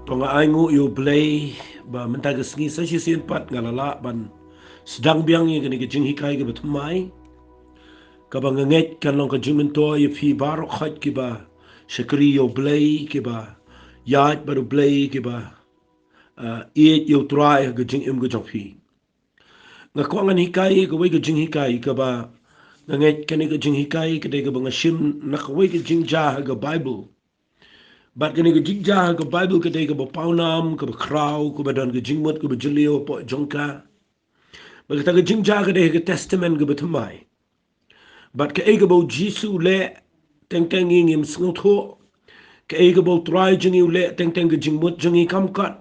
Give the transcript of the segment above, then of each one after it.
Tonga aingu yu play ba mentaga sngi sa si sin pat ngalala ban sedang biang ye gani gajing hikai ke batmai ka ba nget kan long ka jingmento ye fi baro khat ki ba shakri yo play ki ba yat baru play ki ba ye yo try gajing im gajong fi nga ko ngan hikai ko we gajing hikai ka ba nget kan gajing hikai ke de ka ba ngashim na ko we gajing ja ga bible. But kini ke jingja ke Bible ke day ke paunam ke kraw ke badan ke jingmut ke bejilio po jongka. But kita ke jingja ke day ke testament ke betumai. But ke ege bo Jisu le teng teng ingim sngot ho. Ke ege bo try jingi le teng teng ke jingmut jingi kamkat.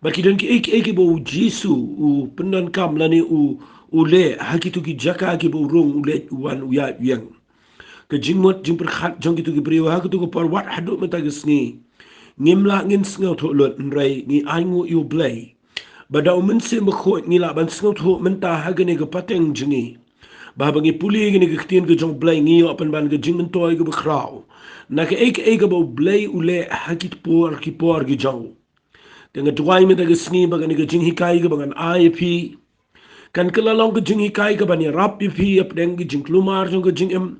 But kita ke ege bo Jisu u pendan kam lani u le hakitu ki jaka ki bo rong u le wan u ya yang. Ke jingmut jing perkhat jong gitu ke beriwa hakitu ke parwat haduk metagesni. Ngimla ngin sngaw tho lot nrai ngi aingu yu blay bada umen se mkho ngila ban sngaw tho menta hagene ge pateng jingi ba bangi puli gene ge ktien ge jong blay ngi open ban ge jingmen toy ge bekraw na ke ek bo blay ule hakit por ki por ge jong tenga tuai me ge sngi ba gene ge jing hikai ge bangan ip kan kala long ge jing hikai ge ban rap ip apdeng ge jing klumar jong ge jing em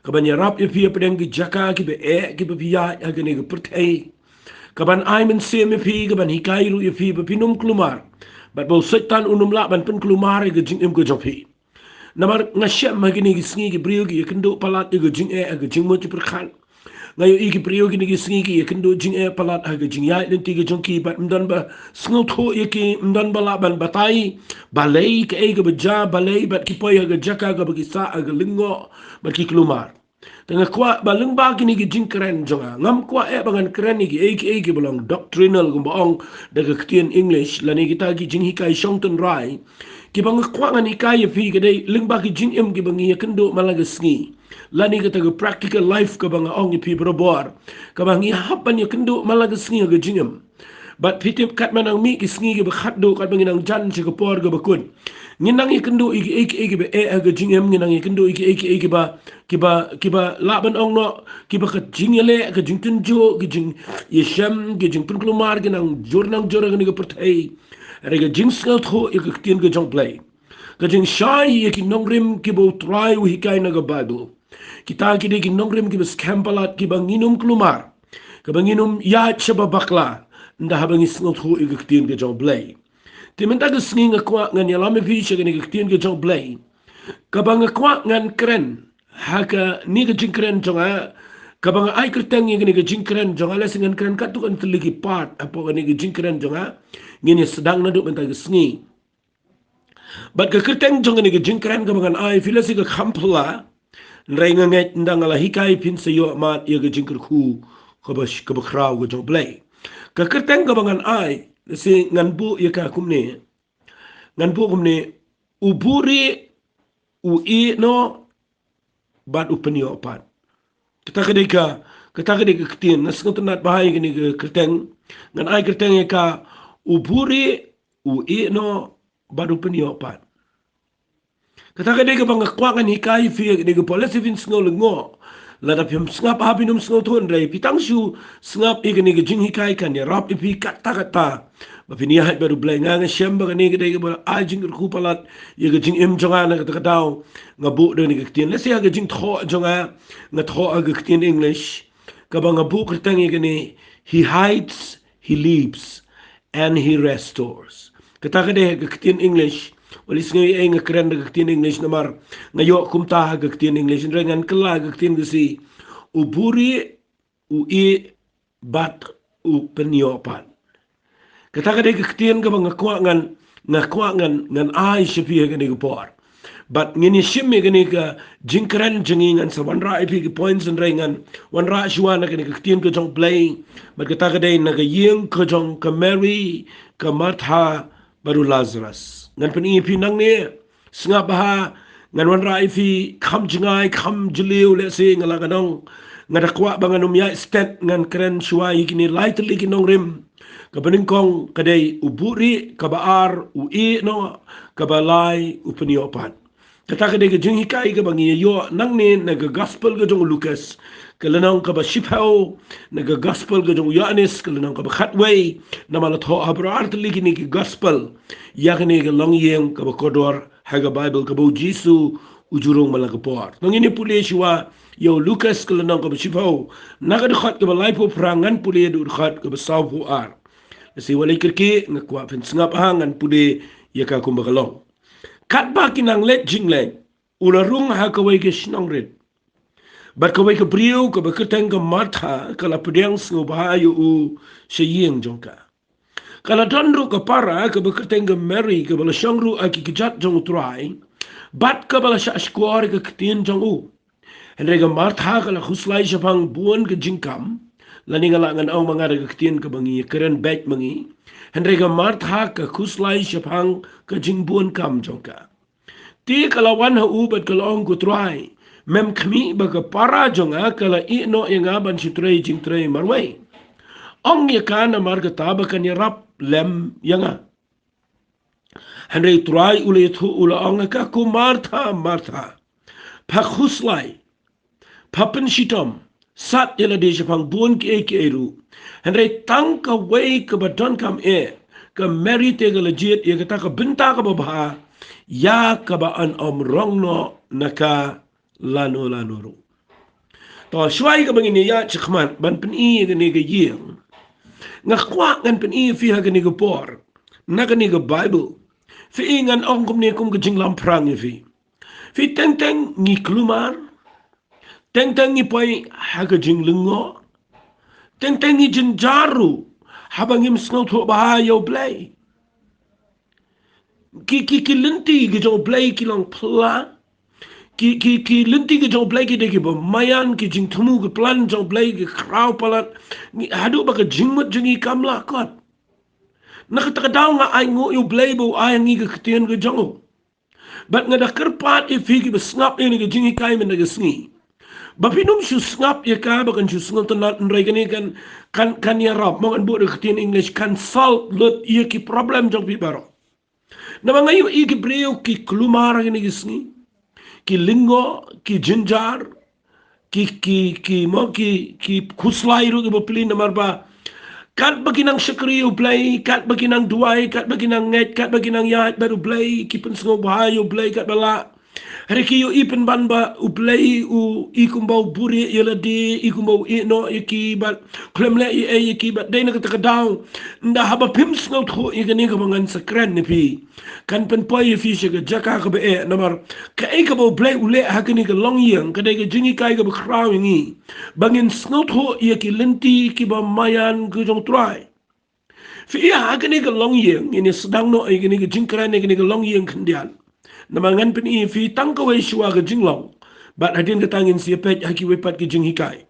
ke ban rap ip apdeng ge jaka ki be ki be ya hagene ge pertai kaban ay men se me pi kaban hikai ru ye pi pinum klumar bat bo setan unum la ban pen klumar ge jing em ge jopi namar ngasya magini gi sngi gi brio gi kendo palat ge jing ge jing mo ti perkhan ngayo i gi brio gi gi sngi gi kendo jing palat ge jing ya den ti ge jongki bat mdan ba sngo tho ye ki mdan ba la ban batai balei ke ge beja balei bat ki poy ge jaka ge gi sa ge lingo bat ki klumar tengah kuat baleng bagi ni gijing keren jonga ngam kuat bangan keren ni eki belong doctrinal gumbong daga ketien English lani kita gijing hikai shongton rai ki bang kuat ngan hikai fi gede leng bagi jing em ki bangi kendo malaga sngi lani kita ga practical life ka bang ong pi berobor ka bangi hapan ya kendo malaga sngi ga jing em bat pitip kat manang mi ki sngi ge bakhat do kat banginang jan ci ko por ge bakun nginang ikendo iki be ga jingem nginang ikendo iki ba laban ong no ki ba kat jingele ga jingten jo ge jing yesham ge jing punklumar ge nang jornang jora ge ge pertai re ge jing skal tho ik tien ge jong play ge jing shai ki nongrim ki bo try wi kai na ge bible kita ki de ki nongrim ki bes kampalat ki ba nginum klumar ka banginum ya chaba bakla nda habangi sngot ho igtien ge jong blay timenta ge sngi kwa ngan yalame fi che ge igtien ge jong blay ka bang kwa ngan kren haka ni ge jing kren jonga ka bang ai kerteng ge ge jing kren jonga la singan kren ka tu kan teligi part apo ge ge jing kren jonga ngini sedang na du menta ge sngi bat ke kerteng jonga ge jing kren ka bang ai filasi ge khampla nrai nganget ndangala hikai pin se yo mat ye ge jing ku kabash kabakraw go jong blay ka kerteng ka bangan ai si ngan bu ye ka kumne ngan bu kumne uburi u i no bad PYNIOH pat kita kede ka ketien nas ngat bahai gini ke kerteng ngan ai kerteng ye ka uburi u i no bad PYNIOH pat kita kede ka bang kwakan hikai fi gini ke polisi fin sngo lengo lada pim sngap habinum sngo thon rai pitang shu sngap igani ge jing hikai kan ya rap ipi kata kata ba pini hat baru blai nga shamba gani ge de ba a jing ku palat ye ge jing im jonga na kata daw nga bu de ni ge tien lesi ge jing tho jonga nga tho ge tien English ka ba nga bu kertang ye gani he hides he leaps and he restores kata ge de ge tien English walis ngay ay nga keren na gagtin English namar ngayo kumta gagtin English nrengan kala gagtin gasi uburi u i bat u PYNIOH pat kata kada gagtin ka mga kuangan ngan ay siya gani gupor but ngini shimmi gani ka jingkren jingingan sa wanra ipi points nrengan wanra siya na gani gagtin ka jong play but kata kada nagaying ka jong ka Mary ka Martha baru Lazarus ngan pani pinang ni snga baha ngan wan rai fi kham jingai kham jiliu le se ngala ganong ngada kwa banganum ya stat ngan kren shuai kini lightly kinong rim kabaning kong kadai uburi kabaar ui no kabalai PYNIOH pat kata ka de ke jing hikai ke bangi yo nang ne na ga gospel ke jong Lucas ke lanang ka ba shipao na ga gospel ke jong Yohanes ke lanang ka ba khatway na mala tho abrar te ligi ni ke gospel ya ke ne ke long yeng ka ba kodor ha ga bible ka ba jisu ujurong mala ka por nang ini pule shwa yo Lucas ke lanang ka ba shipao na ga de khat ke ba laipo prangan pule du khat ke ba sawu ar si walay kerke ngakwa pen sngap hangan pude ya ka kumbakalong kat ba kinang let jinglen ularung ha kawai ke shnong red bat kawai ke brio ka ba keteng ka martha kala pedang sngo bahayu u sheyeng jongka kala donru ka para ka ba keteng ka mary ka bala shangru aki kijat jong trai bat ka bala sha square ka ketien jong u henry ka martha kala khuslai shapang buon ka jingkam lani ngalangan au mangara ka ketien ka bangi keren back mangi henry ka martha ka khuslai shapang ka jingbuon kam jongka ti kalawan ha ubat kalong ko try mem khmi ba ka para jonga kala I no yenga ban sitrei jingtrei marwai ong ye kana mar ka taba kan yarap lem yanga henry try ule thu ula ong ka ku martha martha pa khuslai papen shitom sat yela de japang buon ke eru henry tang ka wei ka badon kam ka mary te ga legit ye ka binta ka ba ya ka ba an rong no naka lano ro to shwai ka bangini ya chkhman ban pen I ga ne ga yeng ngakwa ngan pen I fi ha ga ne ga por na ga ne ga bible fi ngan ong kum ne kum ga jinglam prang fi teng teng ni klumar teng teng ni poi ha ga jinglungo teng teng ni jinjaru habangim snot ho ba yo play ki linti ki jong play ki long pla ki linti ki jong play ki de ki ba mayan ki jing thumu ki plan jong play ki kraw palat hadu ba ka jingmut jingi kamla kot nakatadaw nga ay ngo yung play bo ay ngi ka kitiyan ka jong bat nga dakarpat ifigi ba snap ni ka jingi kay man nagasngi ba pinum shu snap ya ka ba kan shu snap tanat nray gani kan yarap mo kan buo kitiyan English kan solve lot iya ki problem jong pi baro na mga iyo iki breo ki klumara gani gisngi ki lingo ki jinjar ki kuslay ro ki bapili na marba kat baginang syakri ublay kat baginang duay kat baginang nget kat baginang yat baru ublay ki pensngo bahayo ublay kat bala Reki yo ipen ban ba ublay u ikumbau buri yeladi ikumbau no ikibat klemle ikibat dai nak takadaw nda haba pims no tho igani ka mangan sakran ni pi kan pen poi fi shiga jaka ka be namar ka ka bo blay ule hakani ka long yang ka dai ka jingi kai ka ba krawingi bangin sno tho ki lenti ki ba mayan ku jong try fi hakani ka long yang ini sedang no igani ka jingkran igani ka long yang kandian namangan pen I fi tangkawai shua ke jinglong bat hadin ke tangin si pet haki wepat ke jing hikai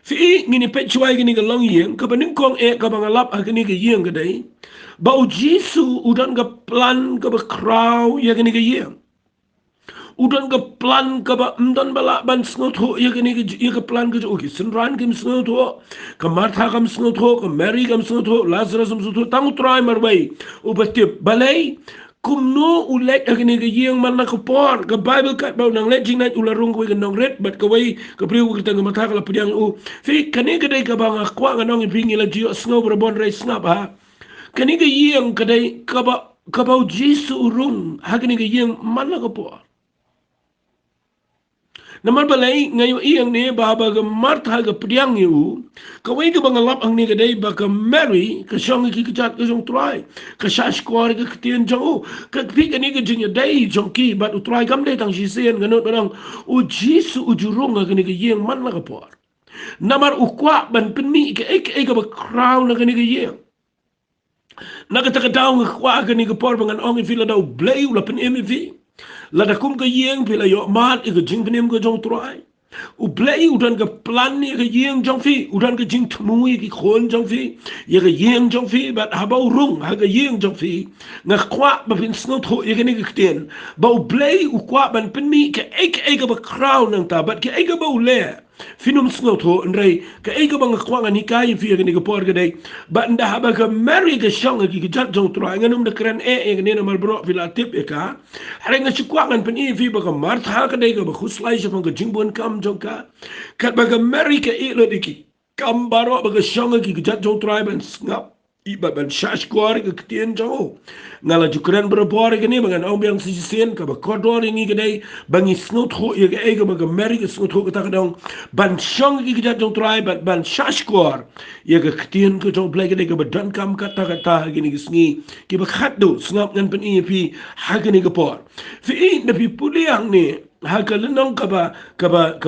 fi ngini pet shua gini ke long yeng ke baning kong ka bangalap hakini ke yeng ke dai bau jisu udan ke plan ke kraw ya gini ke yeng udan ke plan ke ba mdan bala ban sngot ho ya gini ke ya ke plan ke oki senran ke sngot ho ke martha kam sngot ho ke mary kam sngot ho lazarus kam sngot ho tang try marbai ubati balai kumno ulet agni ga yeng man na kapor ga bible kat baw nang let jingnat ularung ko nong red but kawai ka priu ko tang mata kala pudyang u fi kani ga dai ka bang akwa ga nong pingi la jio snow bon ray snap ha kani ga yeng ka dai ka ba jisu urung hagni ga yeng man na kapor naman balay ngayon iyang ni baba ga martha ga pudyang yu kawai ga bangalap ang ni ga dai ba ka mary ka siyang ikikichat ka siyang try ka shashkwar ka katiyan jang u ka pi ka ni ga jinya dai jang ki bat utray kam dai tang shisiyan ganot banang u jisu ujurong ga ni ga yeng man na kapor namar ukwa ban peni ka ka ba crown na ga ni ga yeng nagatakadaw nga kwa ka ni ga por bangan ong ifila daw blay ula pen emivi lada kum ka yeng pila yo mat ika jing penem ka jong try u blay udan ka plan ni ka yeng jong fi udan ka jing tmui ki khon jong fi ya ka yeng jong fi bat habau rung ha ka yeng jong fi nga kwa ba pin snot ho ya ka ni ka kten ba u blay u kwa ban pen mi ka eka ba crown nang ta bat ka eka ba u le finum sngo tho nrei ka ega bang kwanga ni kai fi ga ni ga por ga dei ba nda haba ka mary ga shong ga jat jong tra nganum da kran ne na mar bro fi la tip e ka hare nga chi kwangan pen fi ba ka mar tha ka dei ga ba khuslai se phong ga jingbon kam jong ka ba ga mary ka lo diki kam baro ba ga shong ga jat jong tra ban snap iba ban shash kwar ga ktien jo ngala jukran bro por ga ni bangan om yang si sen ka ba kodor ni ga dei bangi snot kho ye ga ega ba ga mary ga snot kho ga ta dong ban shong ga jat jong tra ban shash kwar ye ga ktien ko jo blai ga dei ga ba dan kam ka ta ga ni sngi ki ba khat do snap ngan pen e pi ha ga ni ga por fi na pi puliang ni haka lenong kaba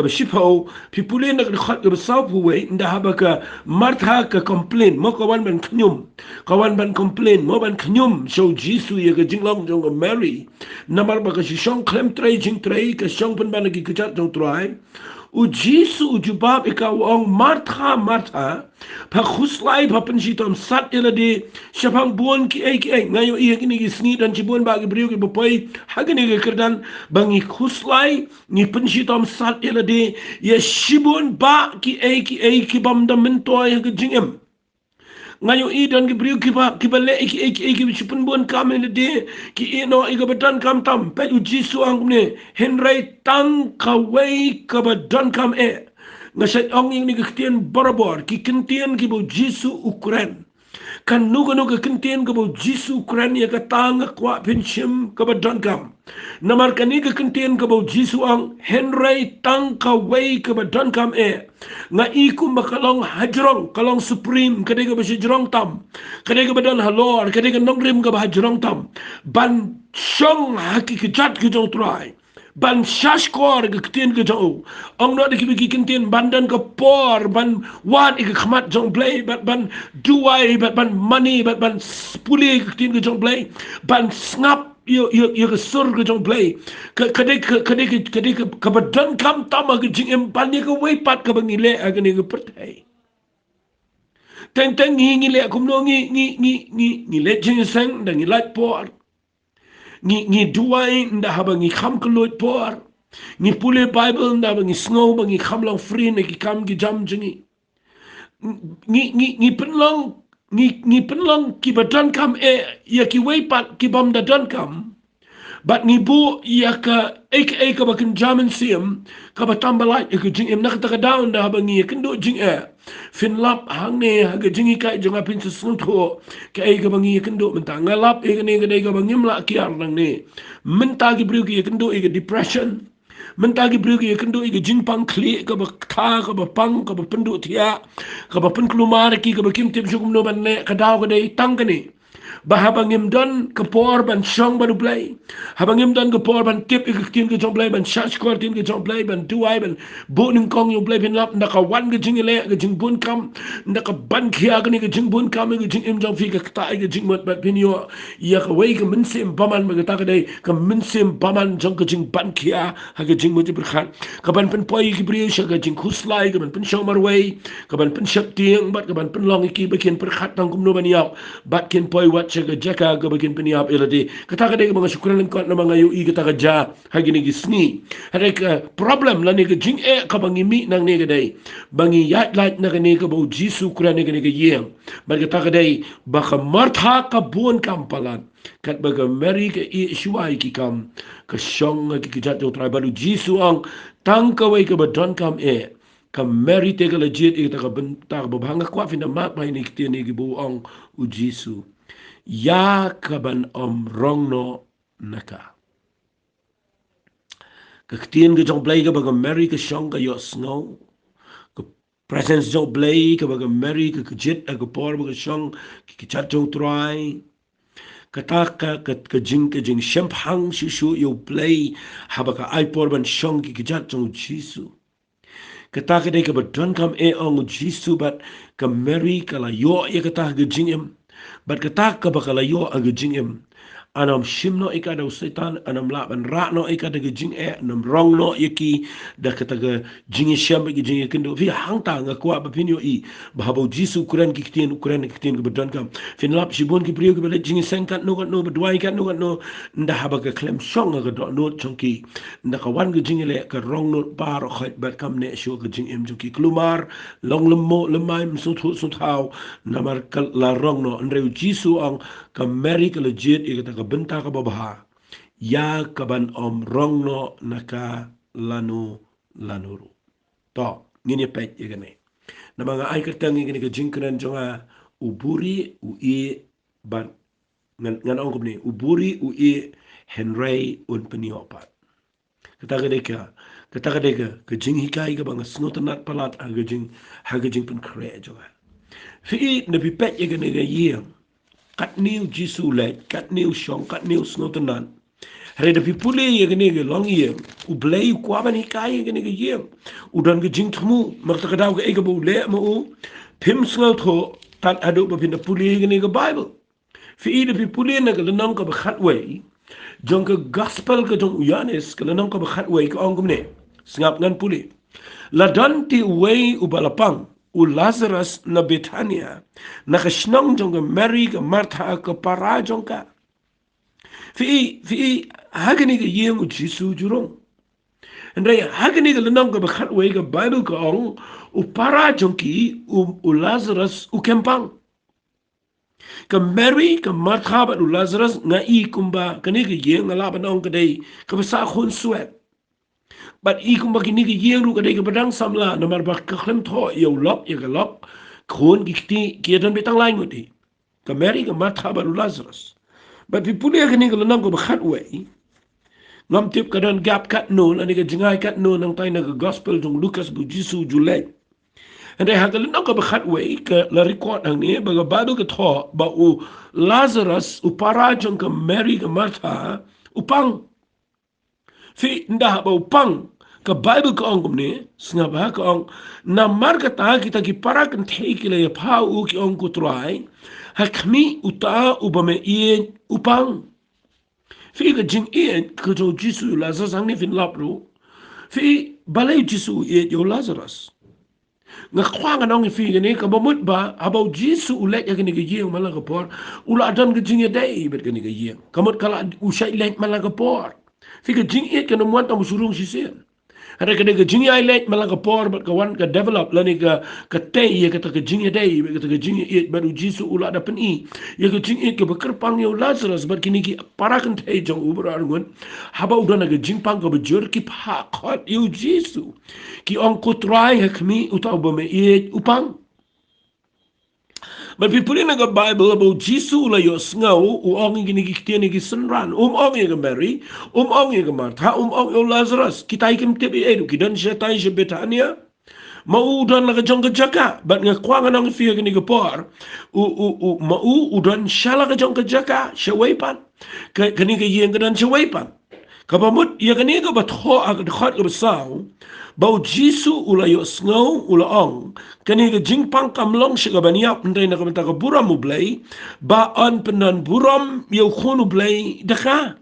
shipho pipule nak khat kaba south way nda haba ka martha ka complain mo kawan ban knyum kawan ban complain mo ban knyum so jisu ye ka jinglong jong mary namar ba ka shong klem trai jing trai ka shong pan ban ki kachat jong trai u jisu u jubab ka wong martha pa khuslai pa penjitom sat ela de shapang buon ki ai ngayo iya kini ki sni dan cibon ba ki brio ki bopoi hagani ki kerdan bangi khuslai ni penjitom sat ela de ya shibon ba ki ai ki bam da mentoy ki jingem ngayo i dan ki brio ki ba le ki shipun buon kamel de ki ino i ka badan kam tam pe u jisu ang ne HYNREI tang ka wei ka badan kam nga sa ong yung nagkaktiyan barabor ki kintiyan ki bo jisu ukran kan nuga kintiyan ki bo jisu ukran ya katanga kwa pensyem kabadan kam namar kaniga kintiyan ki bo jisu ang HYNREI tang kaway kabadan kam nga iku makalong hajrong kalong supreme kadega ba hajrong tam kadega badan halor kadega nongrim ka ba hajrong tam ban syong haki kejat kejong try ban shash kor ke ktien ke jo ong no de ki ktien bandan ke por ban wan ik khmat jong play ban duai ban money ban spuli ke ktien ke jong play ban snap yo ke sur ke jong play kade ke badan kam tama ke jing em ban ke wei pat ke bangile agni ke pertai teng ngi le kum no ngi le jing sang dan ngi lat por ngi duai nda haba ngi kham kloit por ngi pule bible nda ngi snow ngi kham long free ngi kam gi jam jingi ngi penlong ki badan kam ya ki wei pat ki bam da dan kam but ni bu ya ka ka bakin jamin siam ka batambalai ka jing em nak ta down da haba ngi kendo jing fin lap hang ne ha ga jingi kai jonga pin su tho ka ka bangi kendo menta ngalap ne ga dai ka bangim la ki ar nang ne menta gi bru ki kendo depression menta gi bru ki kendo jing pang kli ka ba tha ka ba pang ka ba pendu tia ka ba pen klumar ki ka ba kim tip jugum no ban ne ka daw ga dai tang ka ne bahabangim don kapor ban shong ban play habangim don kapor ban tip iktin ke jong play ban shash kor tin ke jong play ban duai ban boning kong you play bin lap ndaka wan ke jing le ke jing bun kam ndaka ban khia ke ni ke jing bun kam ke jing im jong fi ke ta ke jing mot bat PYNIOH ya ka wei ke min sim baman ma ke ta ke dai ke min sim baman jong ke jing ban khia ha ke jing mot ber khan ka ban pen poi ke bri sha ke jing khuslai ke ban pen shomar wei ka ban pen shap tieng bat ka ban pen long ki ba ken per khat tang kum no ban yaw bat ken poi wat jaga jaka ga bagin PYNIOH elade kata ka de mga syukran ko na mga UI kata ka ja hagi ni gisni hare ka problem la ni ka jing ka bangimi nang ni ka dai bangi yat light na ka ni ka bo jisu kura ni ka yeng ba kata ka dai baka martha ka buon kampalan kat baga mary ka shuai ki kam ka shong ki jat jo tribal jisu ang tang ka wai ka badon kam ka mary te ka legit ta ka benta ka bahanga kwa fina mat mai ni ki ni bu ang u jisu ya kaban rong no naka kaktian ke jong play ka baga mary ka shong ka yo snow ka presence jong play ka baga mary ka kjit ka por baga shong ki chat jong try kata ka jing shemp hang shu yo play haba ka ai por ban shong ki chat jong jisu kata ka dei ka badon kam ong jisu bat ka mary ka la yo ya kata ka jing em bat kata ka bakala yo aga jingem anam shimno ika da setan anam laban rakno ika da jing anam rongno yaki da kataga jingi sham ki jingi kendo fi hangta nga kwa ba pinyo I bahabo jisu kuran ki kitien ke bedan kam fin lap shibon ki priyo ki bele jingi sengkat no no bedwai kat no nda haba ka klem shong ga do no chongki nda ka wan ki jingi le ka rongno par khait bat kam ne sho ka jing em ki klumar long lemo lemai msut sut hau namar kal la rongno ndreu jisu ang ka meri ka legit ika ka benta ka babaha ya kaban rongno naka lanuru to ngini pet igane na mga ay katang ngini ka jingkran jonga uburi ban ngan ong kumni uburi HYNREI un PYNIOH pat kata deka ka jing hikai ka bang snotanat palat haga jing pun kre jonga fi na pipet igane ga yeng kat niu jisu le kat niu shong kat niu snotanan Reda pipule ye gane ge long ye u blay kwa ban hikai ye gane ge ye u dan ge jing thmu mar ta daw ge ege bu le mo u pim sngal tho tat adu ba pin pule ye gane ge bible fi de pipule na ge nang ka ba khat we jong ge gospel ge jong yanes ge nang ka ba khat we ko ongum ne sngap ngan pule la dan ti we u balapang u Lazarus na Bethania na kashnong jong ge Mary ge Martha ka para jong ka fi hagani ge yeng u jisu jurong andai hagani ge lenang ge bakhat we ge bible ko ong u para jong ki u Lazarus u kempang ka Mary ka Martha ba u Lazarus nga I kumba kani ge yeng ala banong ge dei ka basa khun suet but I kumba kini ge yeng ru ge dei ge badang samla namar ba ka khlem tho yo lop ye ge lop khun gi ti ki dan betang lain ngoti ka Mary ka Martha ba u Lazarus but people yang kini kalau nang ko bakhat way ngam tip kadan gap kat no ani ka jingai kat no nang tay na gospel jong Lucas bu Jisu Julai and they had nang ko bakhat way ka la record ang ni ba bible ka tho ba u Lazarus u para jong ka Mary ka Martha upang fi nda ba upang ka bible ka ong ni singa ba ka ong na marka ta kita ki para kan thei ki le pa u ki ong ko try hakmi uta ubame ien upang fi ka jing ien ka jo Jisu Lazarus ang ni fin lapro fi balay Jisu ien yo Lazarus nga kwanga nong fi gani ka bamut ba about Jisu ulet ya gani ga yeng malaga por ula adan ga jing dai bet gani ga yeng kamot kala usai let malaga por fi ka jing ien ka no muat am surung sisen ada kena ke jingi ailet malang ke por bat kawan ke develop lani ke te ye kata ke jingi dai kata ke jingi it baru Jisu ula ada peni ye ke jingi ke bekerpang yo Lazarus bat kini ki parakan te jong uber argun haba udah na ke jingpang ke bejur ki pakot yo Jisu ki ong kutrai hakmi utau bame it upang. But people in the Bible about Jisu la yo ngau ong gini kitien gi senran ong ye Mary ong ye Martha ong yo Lazarus kita ikem tebi edu kidan setai se Betania mau udan la jong jaka but nga kwanga nang fi gini ge por mau udan shala ge jong jaka shawaipan kani ge yeng dan shawaipan kabamut ye gani ge bat ho ag khot ge sau bau Jisu ula yo ngau ula ong kani ke jingpang kamlong siga baniap ndai na kamta ka buram ublay ba an penan buram yo khonu blay daka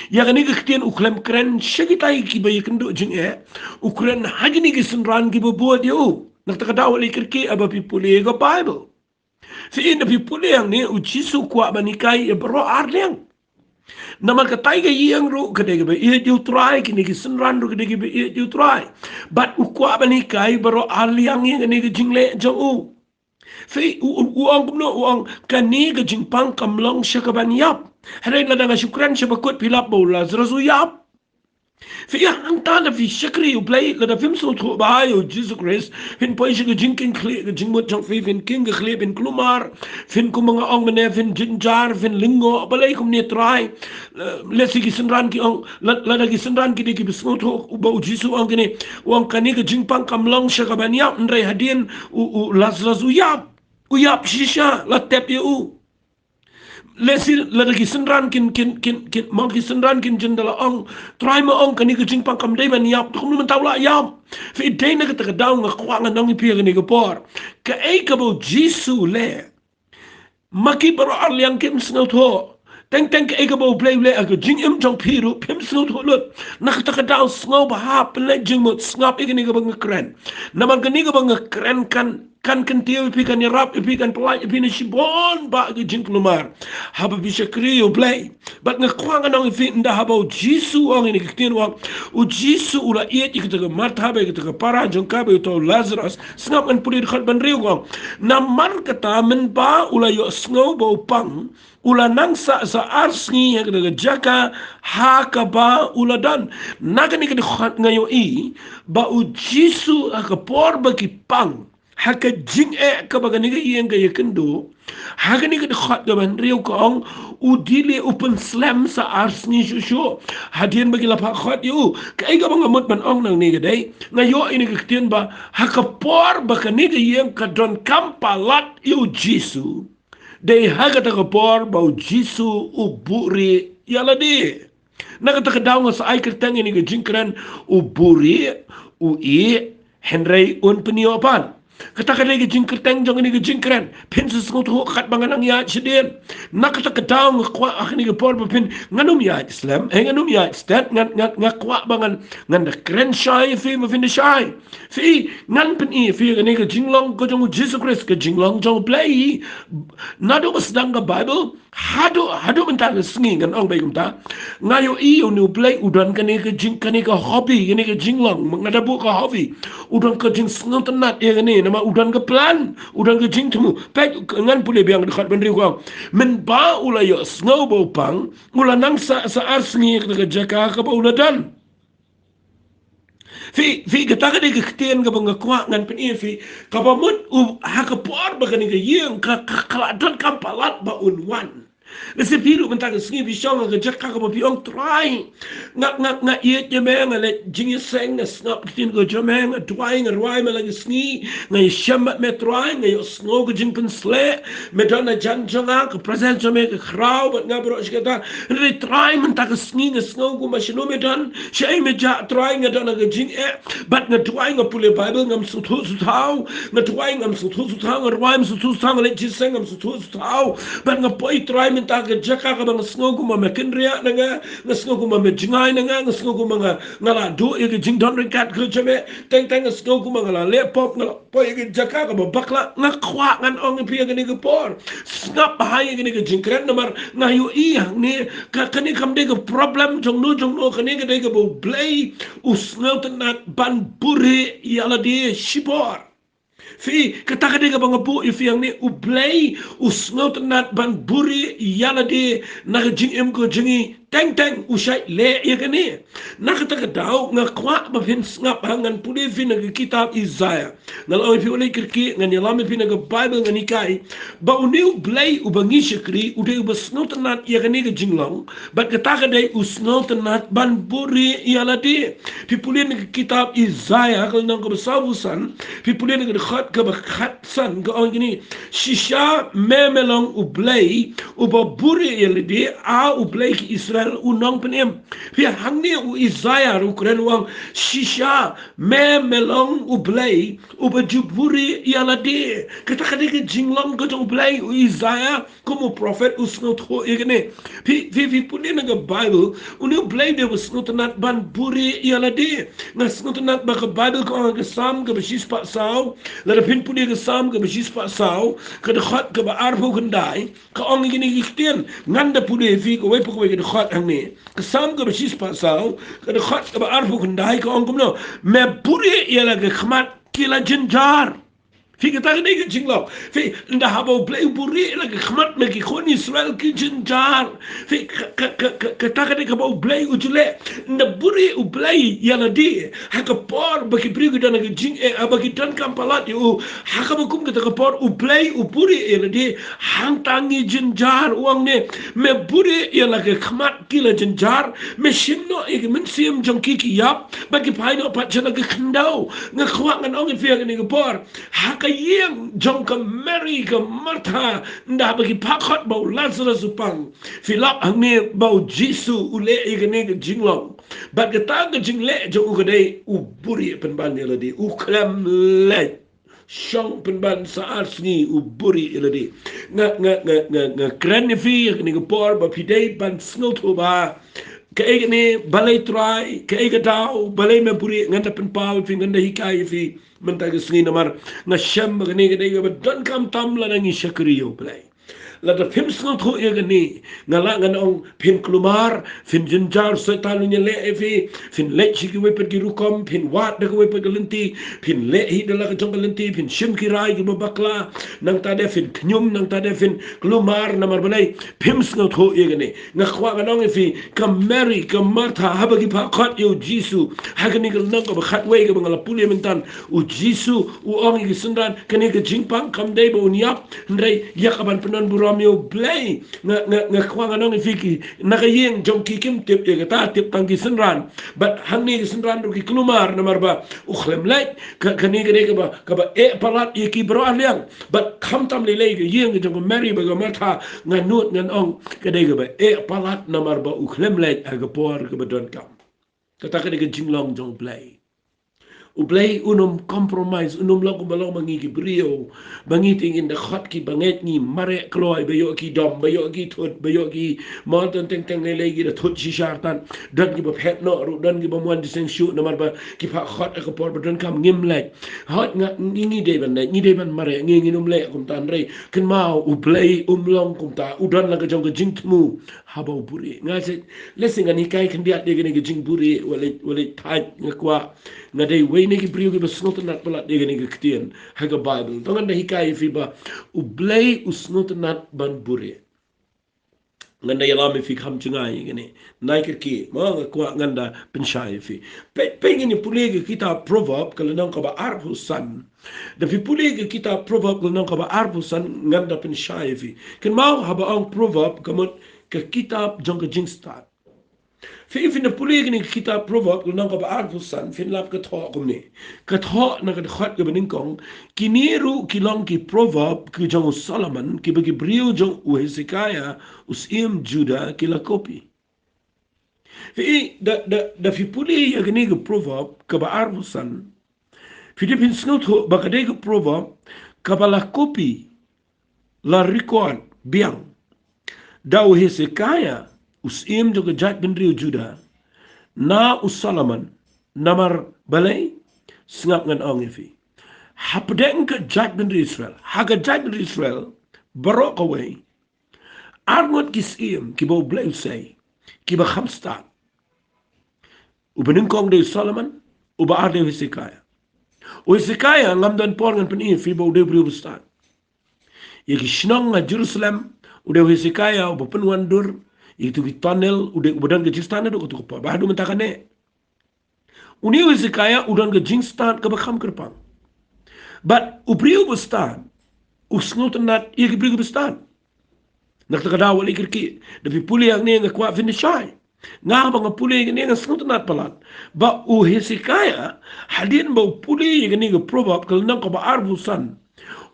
ya kani ke kitien uklem kren segitai ki bayi kendo jing ukren hagini ke senran ki buat yo nak ta daw li kirki aba pipuli ga Bible fi in pipuli yang ni u Jisu kwa banikai e bro arliang nama katai ga yang ru kadege be you try kini ki senran ru kadege be you try but ukwa bani kai baro aliang yang ni jingle jau fe uang kumno uang kani ga jingpang kamlong syakaban yap hare la danga syukran syabakut pilap bola zrazu yap fi ang tanda fi syakri u play la da film so tro ba yo Jesus Christ fin poi syga jingkin kle ga jingmot jong fi fin king ga kle bin klumar fin ko mga ong mene fin jinjar fin lingo balay kum ni try lesi ki senran ki ong la da ki senran ki de ki bismo tro u ba u Jisu ong kini uang kani ga jingpang kamlong syakaban yap ndrai hadien u Lazarus u yap shisha la tep u lesi lagi senran kin mang ki senran kin jendala ong try mo ong kani ke jingpang kam dai ban yap kum men tawla yap fi dai na ka daw nga kwanga nang pi ni ko por ka e ka bo Jisu le maki baro arliang kim sno tho Teng teng ke ega bau play le aga jing em jong piru pem snot holut nak ta daw sngo ba ha ple jing mot snap ega ni ga bang kren naman ka ni ga bang kren kan tiu pi kan rap pi kan play pi ni shibon ba ga jing lumar haba bi shakri o play but nga kwanga nong fi nda haba jisu ong ni ktin wa u jisu ula iet ik ta mart haba ik ta para jong ka ba to lazarus snap an puli khat ban riu gong na man kata men ba ula yo sngo bo pang ula nangsa sa arsngi yang daga jaka haka ba ula dan naga ni khat ngayo i ba u jisu aka por ba ki pang haka jing ka ba ni ga yang ga yakendo haka ni khat ga ban riu kong u dile open slam sa arsngi shusho hadien ba gila pa khat yu ka ga ba ngamot ban ong nang ni ga dai ngayo ini ga ktien ba haka por ba ka ni ga yang ka don kampalat yu jisu Dei haga ta kapor bau jisu u BUHRIEH yala di. Nakata daw nga sa ay kertang ini ga jingkran u BUHRIEH u HYNREI un PYNIOH pan. Kata kada ga jingkertang jong ini ga jingkran pensus ngut ho kat bangan ang ya sedien. Nakata daw nga kwa ini ga por pin nganum ya Islam nganum ya stat nga kwa bangan ngan da kren shy fi ma fin de shy. Fi ngan pen fi ini ga jinglong ko jong Jesus Christ ga jinglong jong play nado sedang ga Bible hado mentang sengi kan ong baik ta ngayo iyo nu play udan kan ga jing kan ga hobby kan ga jinglong mengadabu ka hobby udan ka jing sengot nat ya ni nama udan ka plan udan ka jing temu pek ngan pule biang dekat bendri ko men ba ula yo snow bo pang ula nang sa arsengi ka jaka ka ba ula dan fi kata ka di ketian ka bang kwa ngan pen fi ka ba mut ha ka por ba kan ga yeng ka kaladon kampalat ba unwan Nasi piru mentang sengi bisong nga jaka ka biong try nga iet ye meng le jingi seng nga snap tin go jomeng try nga rwai me lagi sengi nga shamat me try nga yo snow go jing pen sle me dona jan jonga ka present jome ka kraw but nga bro shkata re try mentang sengi nga snow go mashino me don shay me ja try nga dona ga jing but nga try nga pule bible ngam su thu su thau nga try ngam su thu su thau nga rwai su thu su thau le jing seng ngam su thu su thau but nga poi try taga jaka ka bang sngo kuma me kinria nga sngo kuma me jingai nga sngo kuma nga la do e jing don kat ko chame teng sngo kuma nga la le pop nga po e jaka ka ba bakla nga kwa ngan ong pi ga ni ga por snap ba ha ga ni ga jing kren namar nga yu i ni ka ni kam de ga problem jong no ka ni ga de ga bo play u sngo tan ban BUHRIEH yala de shibor Fi kata ka bang bu ifi yang ni u play u snot nat ban BUHRIEH yala de na jing em ko jingi teng usai le ya kani nakata daw nga kwa ba fin ngap hangan puli fin nga kitab Isaiah ngal oi fi uli kirki nga nilami fin nga Bible nga nikai ba uniu blay u bangi shikri u de usnot nat ya kani ga jinglong ba kata ka dai usnot nat ban BUHRIEH yala de fi puli nga kitab Isaiah kal nang ko sabusan fi puli nga khat ka ba khat san ga ong ni shisha memelong u blay u ba BUHRIEH yala de a u blay ki Israel unong penem pia hangni u Isaiah u kren wang shisha melong u blay u baju BUHRIEH yala de kata kata ke jinglong ko jong blay u Isaiah como prophet u snot ho igene pi punin nga Bible u nu blay de u snot nat ban BUHRIEH yala de nga snot nat ba ka Bible ko nga sam ka bashis pa saw la pin punin nga sam ka bashis pa saw ka de khat ka ba arbo kandai ka ong igene gisten nganda punin fi ko we ko we de khat ang ni kasam ka bashis pa saw ka de khat ka ba arbo kandai ka ong kumno me BUHRIEH yala ka khmat kila jinjar fi kata ni ka jinglo fi nda habo play BUHRIEH la ka khmat me ki khon Israel ki jinjar fi kata ni ka ba play ujule nda BUHRIEH u play yala di ha ka por ba ki prigo dana ka jing ba ki tan kampalat u ha ka ba kum ka por u play u BUHRIEH yala di hang tangi jinjar uang ne me BUHRIEH yala ka khmat kila jinjar me shimno e men sim jong kiki yap ba ki PYNIOH pat jala ka khandau nga khwa ngan ong fi ka ni ka por ha kayeng jong ka Mary ka Martha nda bagi pakot bau Lazarus upang filap hangne bau Jisu ule igane ka jinglong bat ka ta ka jingle jong u kadai u BUHRIEH penban yala di u klam le syong penban saat sengi uburi iladi nga kren ni fi ni por ba pidei ban sngo to ba kay ni balay try kay gataw balay me buri nganda penpaw fi nganda hikai fi mentag sengi namar nga syam ni ga don kam tam la ngi shakriyo play lada pim sngot ho egani ngala nganong pin klumar fin jinjar setalu nye le efi fin le chiki wepet ki rukom pin wat de wepet galinti pin le hi de la jong galinti pin shim ki rai ki bakla nang tade fin knyum nang tade fin klumar namar balai pim sngot ho egani ngakwa nganong efi kam mary kam martha habagi pa khat yo jisu hagani gal nang ko khat we ga ngala puli mentan u jisu u ong gi sundan kani ga jingpang kam dei bo unyap ndai yakaban penon buram yo blay nga kwanga nong fiki nakayeng jong kikim tip ye ta tip tangki senran but hangni senran ro ki klumar namar ba ukhlem lay kani gere ka ba e palat ye ki bro aliang but kham tam le le yeng jong mary ba ga martha nga nut ngan ong kade ga ba e palat namar ba ukhlem lay aga por ka ba don kam kata kade ga jinglong jong blay ublay unum compromise unum lagu balong mangi ki brio bangiting in the hot ki banget ni mare kloy bayo ki dom bayo ki thut bayo ki mountain teng teng le gi da thut shi shartan dan ki ba phet no ru dan ki ba mon diseng shu namar ba ki pha hot ka por ba dan kam ngim le hot nga ngi de ban mare ngi num le kum tan re kin mau ublay long kum ta udan la ga jong ga jingtmu haba buri nga se lesing ani kai kan dia de ga jing buri wale thai ngakwa ngadai we ni ki brio ki besnot nat palat de ni ktien haga bible tongan da hikai fi ba ublay usnot nat ban buri nganda yalami fi kham chingai ngene nai ki ma kwa nganda penshai fi pengi ni pulige kita proverb kalanang ka ba arhusan da fi pulige kita proverb kalanang ka ba arhusan nganda penshai fi ken mau haba ang proverb kamot ka kitab jong ka jingstat fi na pulige ni kita proverb kalanang ka ba arhusan fin lap ka tho kumni ka tho na ka khat ka bening kong kiniru kilong ki proverb ki jong Solomon ki bagi brio jong Hezekiah usim Judah kila kopi fi da fi puli ya gani ga proverb ka ba arhusan fi de pin snot ba ka de ga proverb ka ba la kopi la record biang da Hezekiah usim jong jat bin rio Judah na Solomon namar balai singap ngan ong fi hapdeng ka jat bin Israel haga jat bin Israel barok away arngot kisim ki bo blay say ki ba khamsta ubening kong de Solomon uba arde Hezekiah ngamdan por ngan pen fi bo de brio bestan ye ki shnong na Jerusalem ude Hezekiah uba pen wandur itu ki tunnel ude udan ke jistana do ko pa bahdu mentakane uni Hezekiah udan ke jingstan ka ba kham kerpang but ubrio bestan usnot nat ye ki brio bestan nak takadaw wali kirki dapi puli ang niya nga kwa finishai nga ba nga puli nga nga snut nat palat ba Hezekiah hadin ba puli nga nga proverb kal nang ka ba arbusan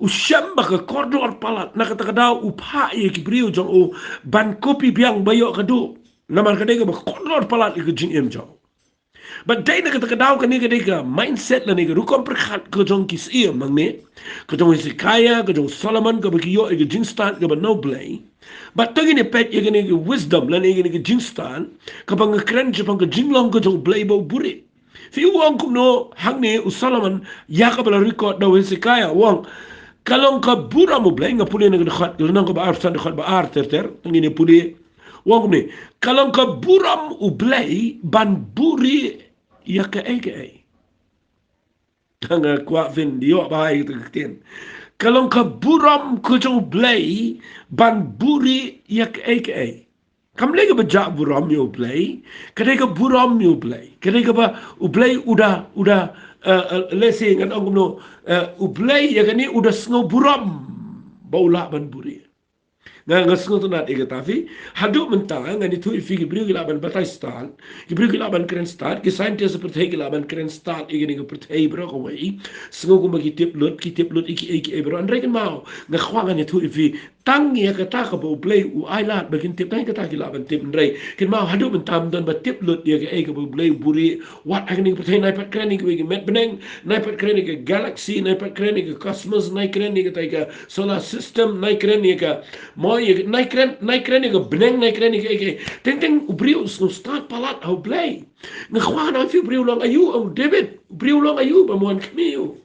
usyam ba ka kordor palat nakatakadaw upha ye ki brio jong o ban kopi biang bayo kadu namar kadega ba kordor palat ik jing em jong but day nakatakadaw ka niga dega mindset la niga rukom perkhat ka jong kis iya mangne ka jong Hezekiah ka jong Solomon ka bagiyo ik jing stand ka ba no blay but tagi ni pet ye ni wisdom la ni jing stand ka bang kren je bang jing long ka jong blay bo buri fi wong kum no hang ni Solomon ya ka bala record da Hezekiah wong kalong ka bura mo blay nga puli nga khat nang ka ba arsan khat ba ar ter tangi ni puli wong ni kalong ka buram u blay ban buri ya ka eke tanga kwa fin dio ba ai tin kalong ka buram ko jong blay ban buri ya ka eke kam lega ba ja buram yo blay kadega buram yo blay kadega ba u blay uda lesing ngan ong no ublay ya gani udah sngo buram baula ban buri ngasngo tunat tapi haduk mentang ngani tu ifi gibriu gilaban batai stan gibriu gilaban kren stat ki scientist seperti gilaban kren stat igini ko pertai bro ko wai sngo ko magi tip lut iki bro andre kan mau ngakhwa ngani tu ifi tang ya kata ka bo play u ailat bagin tip tang kata gilaban tip andre kan mau haduk mentam don ba tip lut ya ka bo play buri wat agni pertai nai pat kren ni ko met beneng nai pat kren ni galaxy nai pat kren ni cosmos nai kren ni ka solar system nai kren ni ka moy naik kren ni beneng naik kren ni teng ubriu no start palat au play ngakhwa na fi ubriu long ayu au David ubriu long ayu ba mon kmiu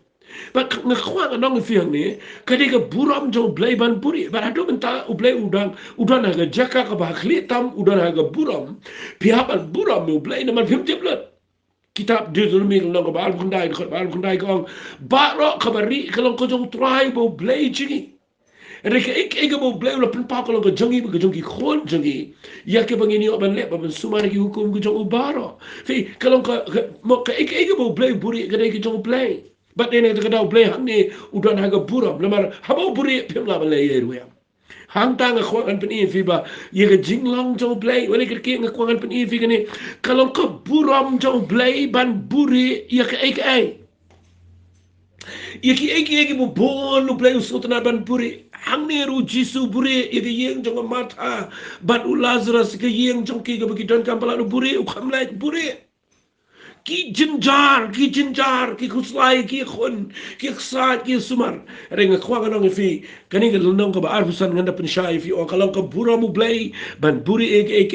ba ngakhwa na nong fi ni kadi ka buram jo play ban puri ba ado menta ublay udan ha jaka ka ba khlitam udan ha buram pihaban buram u play na man phim tiblat kitab Deuteronomy long ba al khundai ko ba ro khabari kalong ko jong try bo play chigi Reka ik mau beli ulah penpa kalau ke jongi khon jongi. Ya ke bangini oban lep oban sumar ki hukum ke jong ubaro. Fi kalau ke mau ke ik mau beli buri ke ke jong beli. But ini kita kau beli hang ni udah naga buram. Lamar habau buri pem lah beli ya ruya. Hang tang ngakwan peni fi ba ya ke jinglang jong beli. Wali ke ngakwan peni fi ni kalau ke buram jong beli ban buri ya ke ik. Iki mo bon lu play usut na ban puri hang ne ru jisu buri iki yeng jong mata ban u Lazarus ke yeng jong ki ke bagi don kampala lu buri u kham lai buri ki jinjar ki kuslai ki khun ki khsat ki sumar reng khwa nong fi kani ke lundong ka ba arfusan nganda pen shai fi o kalong ka buram u play ban buri ek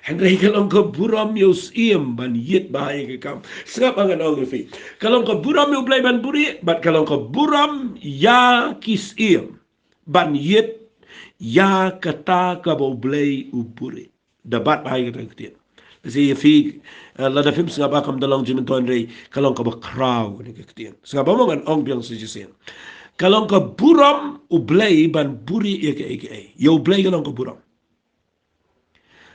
HYNREI kalong ka buram yos iem ban yit bahai ke kam sengap nong fi kalong ka buram u play ban buri bat kalong ka buram ya kis iem ban yit ya kata ka bo play u buri dapat bahai ke tak Kasi fi lada film sengap akam dalang jimentu HYNREI kalong ka ba kraw ni kektian sengap amongan ong biang sejisen kalong ka buram ublay ban buri eke yo ublay kalong ka buram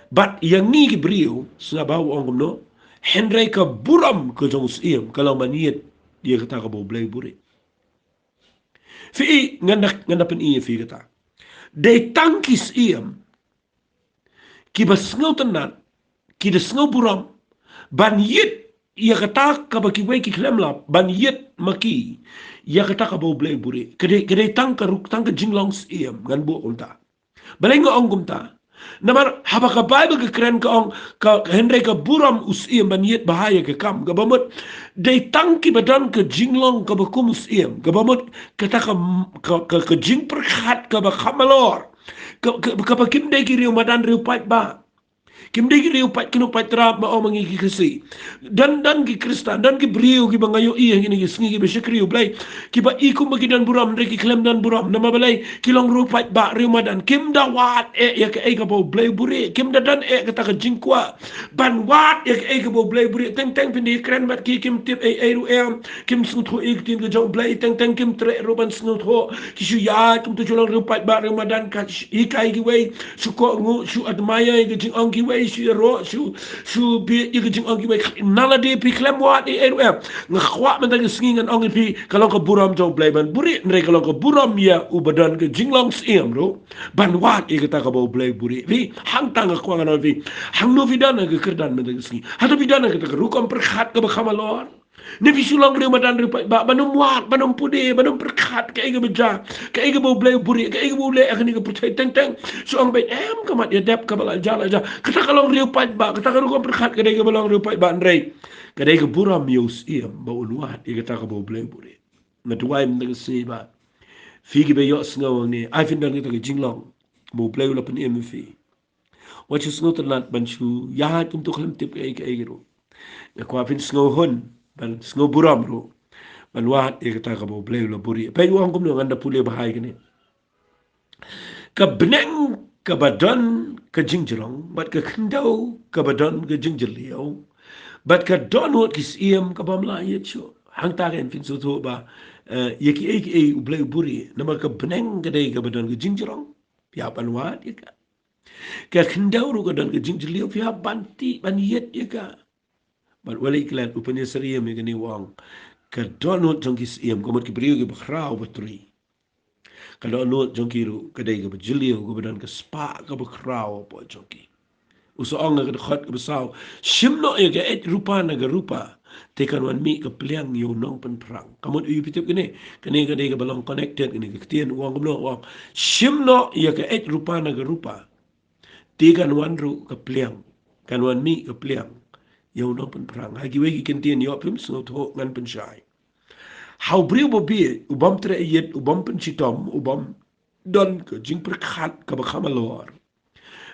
but yang ni ki brio sengap ong no HYNREI ka buram ka jong usiem kalong maniet dia kata ka ba ublay buri fi nganda pen i fi kata de tangkis iem ki basngau tenan ki de snau buram ban yit ia kata ka baki wei ki klemla ban yit maki ia kata ka bau blai buri kede tang ka ruk tang ka jinglong iem ngan bu unta balai nga ong gumta namar haba ka bible ka kren ka ong ka HYNREI ka buram us iem ban yit bahaya ka kam ka bamut de tang ki badan ka jinglong ka bakum us iem ka bamut kata ka jing perkhat ka ba khamalor ka bakim de ki riu madan riu pat ba Kim degi riu pat kino pat trap ma omang iki kasi dan ki Kristan dan ki brio ki bangayo iya gini ki sngi ki besek riu blai ki ba ikum bagi dan buram re ki klem dan buram nama balai kilong ru pat ba riu madan kim da wat ya ke ka bo blai buri kim da dan kata ka jingkwa ban wat ya ke bo blai buri teng pindi kren mat ki kim tip ru kim snut ho ik tin ka jong blai teng kim tre ru ban snut ho ki shu ya kim tu jolong ru pat ba riu madan ka ikai ki wei su ko ngu su admaya ki jing ong ki wei su bi ige jing ong bai nala de pi klem wat e ngkhwa man tang singan ong pi kalong ka buram jo blai ban buri nre kalong ka buram ya u badan ke jinglong sim ro ban wat ige ta ka bo blai buri vi hang tang ka ngan vi hang no vidan ke kerdan man tang singi hatu vidan ke ta rukom perkhat ka ba khamalor ne visulang re madan re ba banum wat banum pude banum perkhat ke ige beja ke ige bo blai buri ke ige bo le akni ke percaya teng so ang bai kamat ya dep ka bala jala ja kata kalong riu pat ba kata ka ko perkhat ke ige balong riu pat ba HYNREI ke ige buram yus iem ba ulwat ige ta ka bo blai buri na tuai mendeng si ba fi be yo sngo ni ai fin dan ke jinglong bo blai ula pen em fi what you snot lat ban chu ya tum to khlem tip ke ige ro ya ko fin sngo hon ban sngo buram ro ban wat ige ta ka bo blai ula buri pe yo angum no nganda pule bahai ke ni ka beneng ka badan ka jingjirong bat ka kendau ka badan ka jingjiliau bat ka donut kis iem ka bamla yecho hang ta gen fin so to ba yeki ublay buri nama ka beneng ka dai ka badan ka jingjirong ya ban wat ka kendau ru ka dan ka jingjiliau ya banti ban yet ka bat wali klan upanya seriam ni wang ka donut jong kis iem ka mot ki brio ki bakhrau batri Kalau lu jongki ru kedai ke berjeliu ke badan ke spa ke berkrau apa jongki. Usaong ke dekat ke besau. Simno ya ke rupa naga rupa. Tekan wan mi ke peliang yo nong pen perang. Kamu yu pitip kene. Kene kedai ke balong connected kene ke ketian uang kumno uang. Simno ya ke rupa naga rupa. Tekan wan ru ke peliang. Kan wan mi ke peliang. Yo nong pen perang. Hagi wegi kentian yo pim sengot ho ngan pen syai. How brio bobi ubam tre yet ubam pen chitom ubam don ke jing perkat ke bakama lor.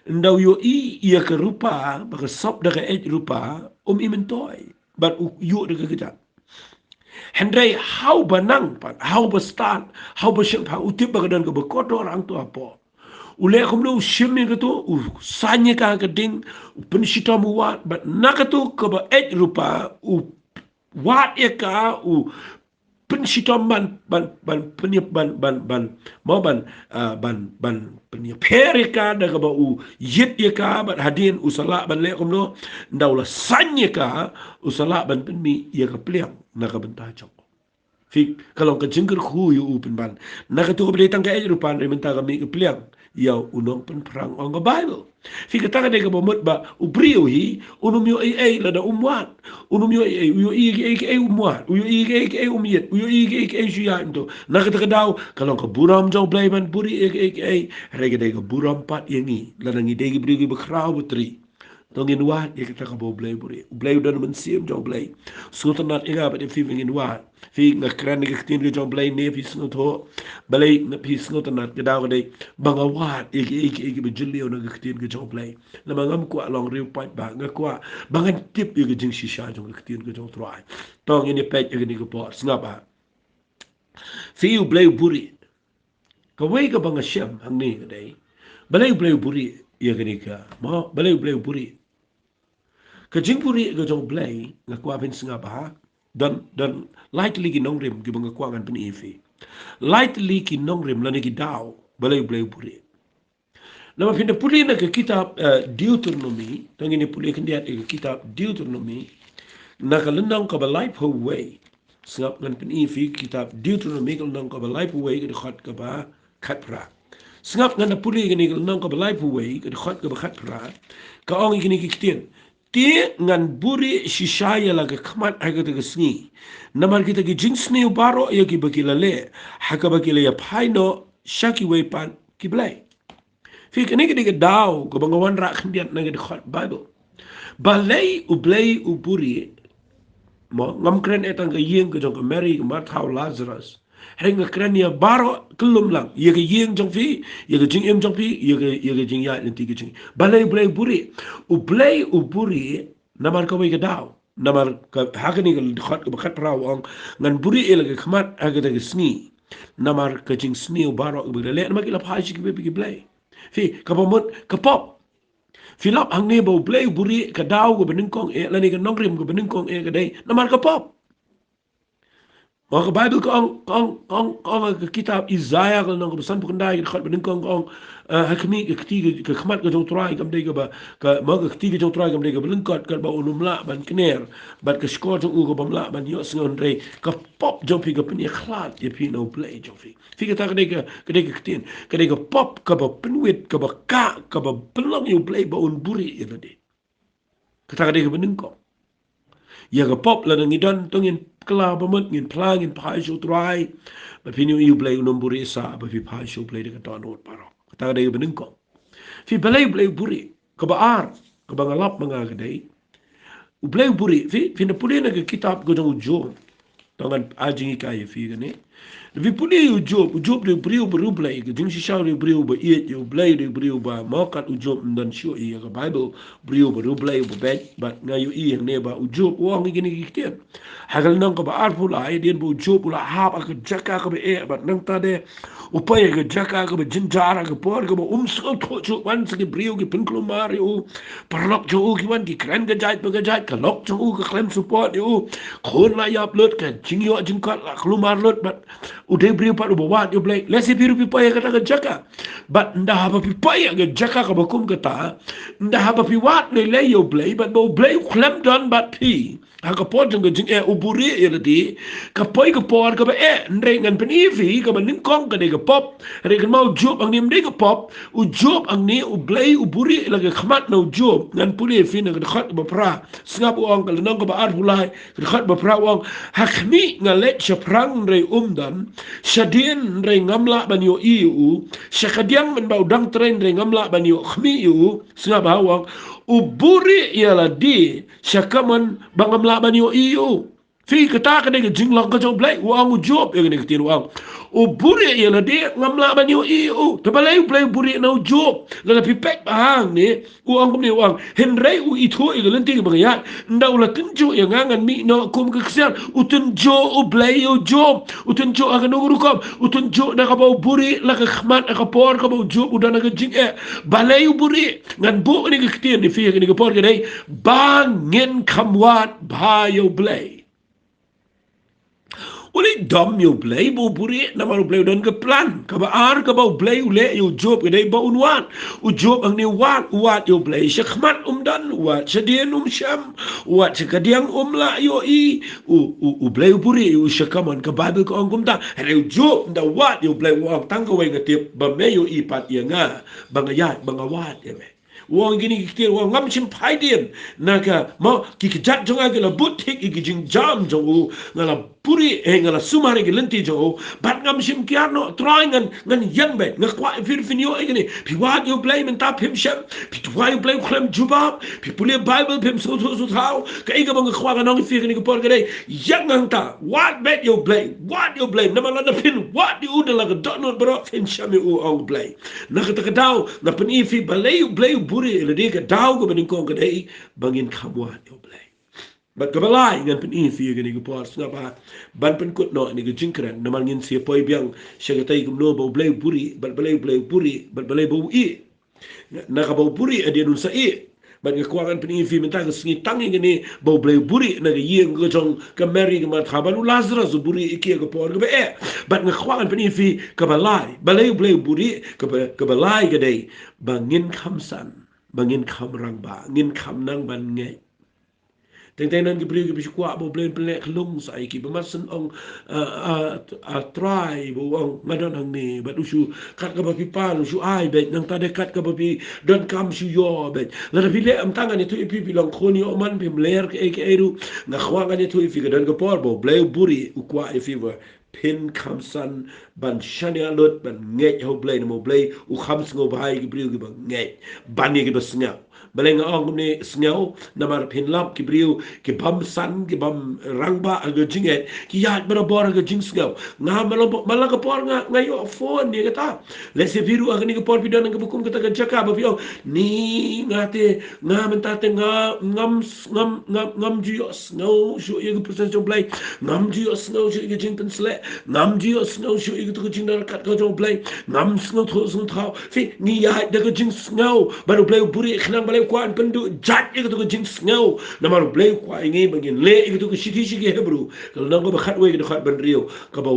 Ndau yo ia ke rupa baka sop daga rupa imentoi but yo daga kejap. HYNREI how banang pan how bestan how besyam pa utip baga don ke bekodo orang tu apa. Ule kumno ushimi ke tu sanya ka keding pen chitom wat but nakatu ke ba rupa wat ka pensitom ban penyep ban mau ban penyep perika daga ba yit ye ka ban hadin usala ban le komno ndaula sanye ka usala ban penmi ye ka pliang na ka bentah chok fik kalau ka jengker khu yu upen ban na ka tu ka betang ka rupan re mentah ka mi ka pliang ya unong pen perang on ka bible fik ka de ka bomot ba ubrio hi unum yo la da umwat unum yo umwat yo umiet yo juya into na ka daw kalau ka buram jong blai ban buri rega de ka buram pat yengi la ngi de gi bri gi bakraw butri tongin wat ye kita ka bo blai buri blai don men sim jong blai sultanat inga ba de fi ngin wat fi nga kran ga tin ga jong blai ne fi snot ho balai na fi sultanat ga daw de banga wat ye ba julio na ga tin ga jong blai na mangam ko along riu pat ba nga ko bangan tip ye ga jing shisha jong ga tin ga jong trai tongin ye pet ye ga ni ga po snapa fi u blai buri ka wei ka banga shem hang ni ga dai balai blai buri ye ga ni ka ma balai blai buri Kajing puri ke jong blai ngakwa pen singa ba dan lightly ki nongrim ki banga kwangan pen ifi lightly ki nongrim lani ki daw balai blai puri nama pinda puri na ke kitab Deuteronomy tangi ni puri kendiat ke kitab Deuteronomy na kalendang ka balai po way singap ngan pen ifi kitab Deuteronomy kalendang ka balai po way ke khat ka ba khatra singap ngan puri ke ni kalendang ka balai po way ke khat ka ba khatra ka ong ikini ki kitien Ti ngan buri shisaya laga kamat haga taga sngi. Namar kita ki jing sngi baro ya ki bakila le. Haka bakila ya paino shaki wepan ki blay. Fi kani ki diga daw ko bangawan ra khandiat na ga Bible. Balay u blay u buri mo ngam kren etang ka yeng ka jong ka Mary ka Martha Lazarus. Heng kren ya baro kelum lang. Ye ka yeng jong fi, ye ka jing em jong fi, ye ka jing ya nanti ka jing. Balay blay buri. U buri namar ka way ka daw. Namar ka hakani ka khat ka khat praw ang ngan buri el ka khamat aga ka sni. Namar ka jing sni u baro ka le namar ki la phaji ki blay. Fi ka pamot ka pop. Filap hang ni bau blay buri ka daw ka beningkong lani ka nongrim ka beningkong ka day namar ka pop. Maka Bible kong kitab Isaiah kalau nang kebesan bukan dah kita bening kong hakmi ketiga ke kemat ke jong trai kam dega ba ke maka ketiga jong trai kam dega belengkot ke ba unumla ban kner bat ke skor jong u ke bamla ban yo sengon rei ke pop jong pi ke peni khlat ye pi no play jong fi kata kedega ketin kedega pop ke ba penwit ke ba ka ke ba pelong yo play ba un buri ye tadi kata kedega bening kong ya ke pop la ngidon tongin kala bamut ngin plang ngin pai shu try ba pinu you play nomburi sa ba fi pai shu play de ka not paro kata de bening ko fi play buri ka ba ar ka ba ngalap mga gadai u play buri fi na puli na kitab go jong jo tangan ajing kai fi gane vi puli u job de brio bru play ke jing shi shaw de brio ba ye you play de brio ba makat u job ndan shu ye ka bible brio bru play ba bet but nga yu i ne ba u job wa ngi ni ki hagal nang ko ba arful ay den bu job la hab ak jaka ko be ba nang ta de upaya ke jaka ke jinjara ke por ke so to chu wan se brio ke pinklo mario parlok jo ki wan ki kran ke jait ke jait ka lok jo ke klem support yo khon la yap lot ke jingyo jingkat la klumar lot but ude brio pa do wat yo play lesi biru pipaya ke ta jaka but nda haba pipaya ke jaka ka bakum ke ta nda haba pi wat le yo play but bo play klem don but pi Kapor jeng jing uburi ya ladi kapoi kapor ka ba ndre ngan penifi ka ba ningkong ka de ka pop re kan mau job ang nim de ka pop u job ang ni u blay uburi la ka khmat no job ngan puli fi na ka khat ba pra sngap uang ka nang ka ba ar hulai ka khat ba pra uang hakmi ngalet chaprang re umdan shadien re ngamla ban yo iu shakadiang men ba udang tren re ngamla ban yo khmi yu sngap uang uburi ialah di syakaman bangam laban yo iyo fi kata ka de jinglang ka jong blai wang job ya ne tin wang uburi ialah di ngam laban yo iyo tabalay blai uburi na job la pi pek bahang ni wang kum ni wang HYNREI u itu igalenti ka bangya nda ula tunjo ya ngangan mi no kum ka kesian utunjo u blai yo job utunjo akan urukom utunjo na ka ba uburi la ka khmat ka por ka ba job udan ka jing balay uburi ngan bu ni ka ketian ni fi ni ka por ka dai bangin kamwat bayo blay uli dom yo blay bo buri na maru blay don ke plan ka ba ar ka ba blay ule yo job ke dai ba unwan u job ang ni wat yo blay shakhmat dan wat shadien sham wat shakadiang la yo i u blay buri u shakaman ka bible ko angum ta re job da wat yo blay wang tang ka we ngatip ba me yo i pat ya nga bangaya bangawat ya me wang gini kikir wang ngam sim paidin naka mau kikijat jonga ke la butik ikijing jam jongu ngala puri ngala sumari ke lenti jongu bat ngam sim kiano trying ngan yang bet ngakwa fir finio igini pi wat yo play men tap him sham pi twa yo play klem jubab pi puli bible pim so thau ka iga bang ngakwa nang fir ni ko por gade yang nang ta wat bet yo play namala na pin wat yo udala ka donot bro fin sham yo au play nakata daw na pin ifi balay play buri le dia ka daw ko bening kong kadai bangin khamwa yo blai bat ka balai ngan pen ifi ga ni ko por sna ba ban pen kut no ni ga jingkran na mangin si poi biang shaga tai kum no bo blai buri bat balai buri bat balai bo i na ka bo buri adia nun sa i bat ka kwangan pen ifi menta ka singi tangi ni bo blai buri na ga yeng ga jong ka meri ga mat khabanu lazarus buri iki ga por ga be bat nga kwangan pen ifi ka balai buri ka balai ga dai bangin khamsan bangin kham rang ba ngin kham nang ban ngai teng nan gibri gibi kwa bo blen plek lung sai ki bamasan ong try bo ong ngadon hang ni bat usu kat ka ba pi pan usu ai bet nang ta de kat ka ba pi don kam su yo bet la bi le am tangan tu pi pi long khoni o man bim ler ke eru na khwanga ni tu fi ga don ga por bo ble buri u kwa e fi wa pin khamsan ban shania lot ban ngai ho ble mo ble u khams ngo bai gibri gi ba ngai ban ni gi ba snya baleng ong ni sngau namar pin lap ki briu ki bam san ki bam rangba aga jinget ki yat bera bor aga jing sngau nga malaga por nga ngayo phone ni kata le se viru aga ni ko por pidan nga bukum kata ga jaka ba pio ni ngate nga mentate nga ngam jios no shu ye ko proses jo blai ngam jios no shu ye jing tan sle ngam jios no shu ye to jing na kat ko jo blai ngam sngau tho sung thao fi ni ya daga jing sngau baru blai buri khnang balai kuan pendu jat itu ke jing sngau namar blai kwa ingi bagin le itu ke siti sigi hebru kalau nang ko bakhat we ke khat ban rio ka ba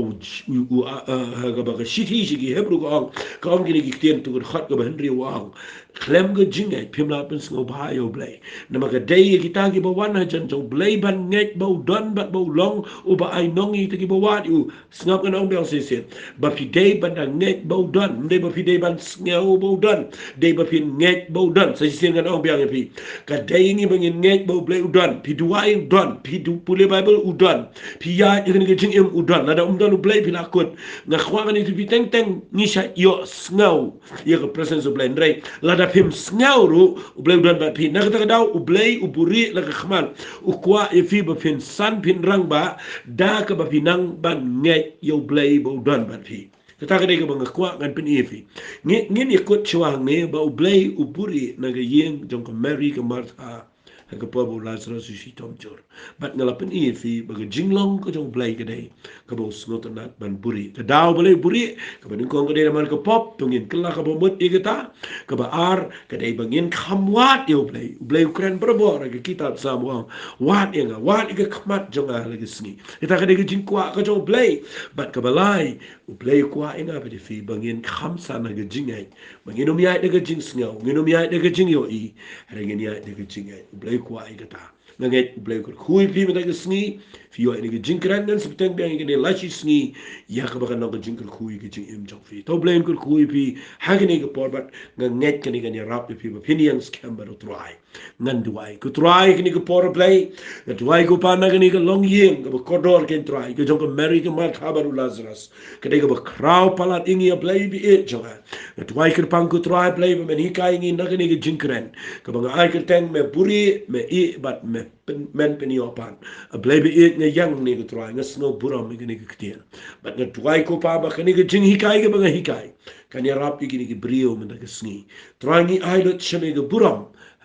ka ba ke siti sigi hebru ko ang gini gikten tu ke khat ka ban rio wang klem ke jing ai pim la pen sngau ba yo blai nama ka dai kita ki ba wan ha jan jo blai ban nget ba don ba long u ba ai nong i te ki ba wat u sngap kan ong bel se se ba pi dai ban nget ba don dai ba pi dai ban sngau ba don dai ba pi nget ba don sa sin kan ong biang pi ka dai ni bangin nget ba blai udon pi duai don pi du pule bible udon pi ya ni ke jing em udon la da don blai pi la kot na khwa ni pi teng teng ni sha yo sngau ye ka presence of blai ndrai la da pim sngau ru blai udon ba pi na ka dau blai uburi la ka khman u kwa e fi ba pin san pin rang ba da ka ba pinang ban nget yo blai ba udon ba pi kata ka dai ka bang kwa ngan pin ifi ngin ikut chuang ne ba blai uburi na ga yeng jong ka mary ka martha ka pabo lazarus si tom jor bat ngalapen ifi ba ga jinglong ka jong blai ka dai ka bo snot na ban buri ka daw blai buri ka ban kong ka dai man ka pop tungin kala ka bo mut igata ka ba ar ka dai bangin khamwat yo blai ukran brabo ra ka kitab samwa wat enga wat ka khmat jong a lagi sngi ita ka dai ka jing kwa ka jong blai bat ka balai blai kwa enga ba fi bangin khamsa na ga jingai bangin um ya da ga jing sngaw nginum ya da ga jing yo i ra ngin ya da ga jingai blai kwa ai kata nganget blay ko khui pi mata ke sngi fi yo ni jingkran nan septeng bang ni lachi sngi ya ka bakan no jingkal khui ke jing im jong fi to blay ko khui pi hagni ke porbat nganget ke ni rap pi opinion scam bar try ngan duai ko try ke ni ko por blay na duai ko pa na ke ni ko long yeng ko kodor ken try ke jong ko mary ke mal khabaru lazarus ke de ko kraw palat ingi blay bi e jonga na duai ke pang ko try blay men hikai ngi na ke ni jingkran ka bang ai ke teng me buri me i bat me men PYNIOH pan a blebe it nga yang ni ko try nga snow buram ni ko ktian bat nga tuai ko pa ba kani ko jing hikai ke bang hikai kan ya rap ki ni ko brio men ka sngi try ngi ai lot chame ko buram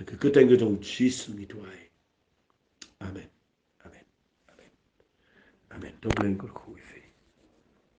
ka ko teng ko jis ni tuai amen amen amen amen to blen ko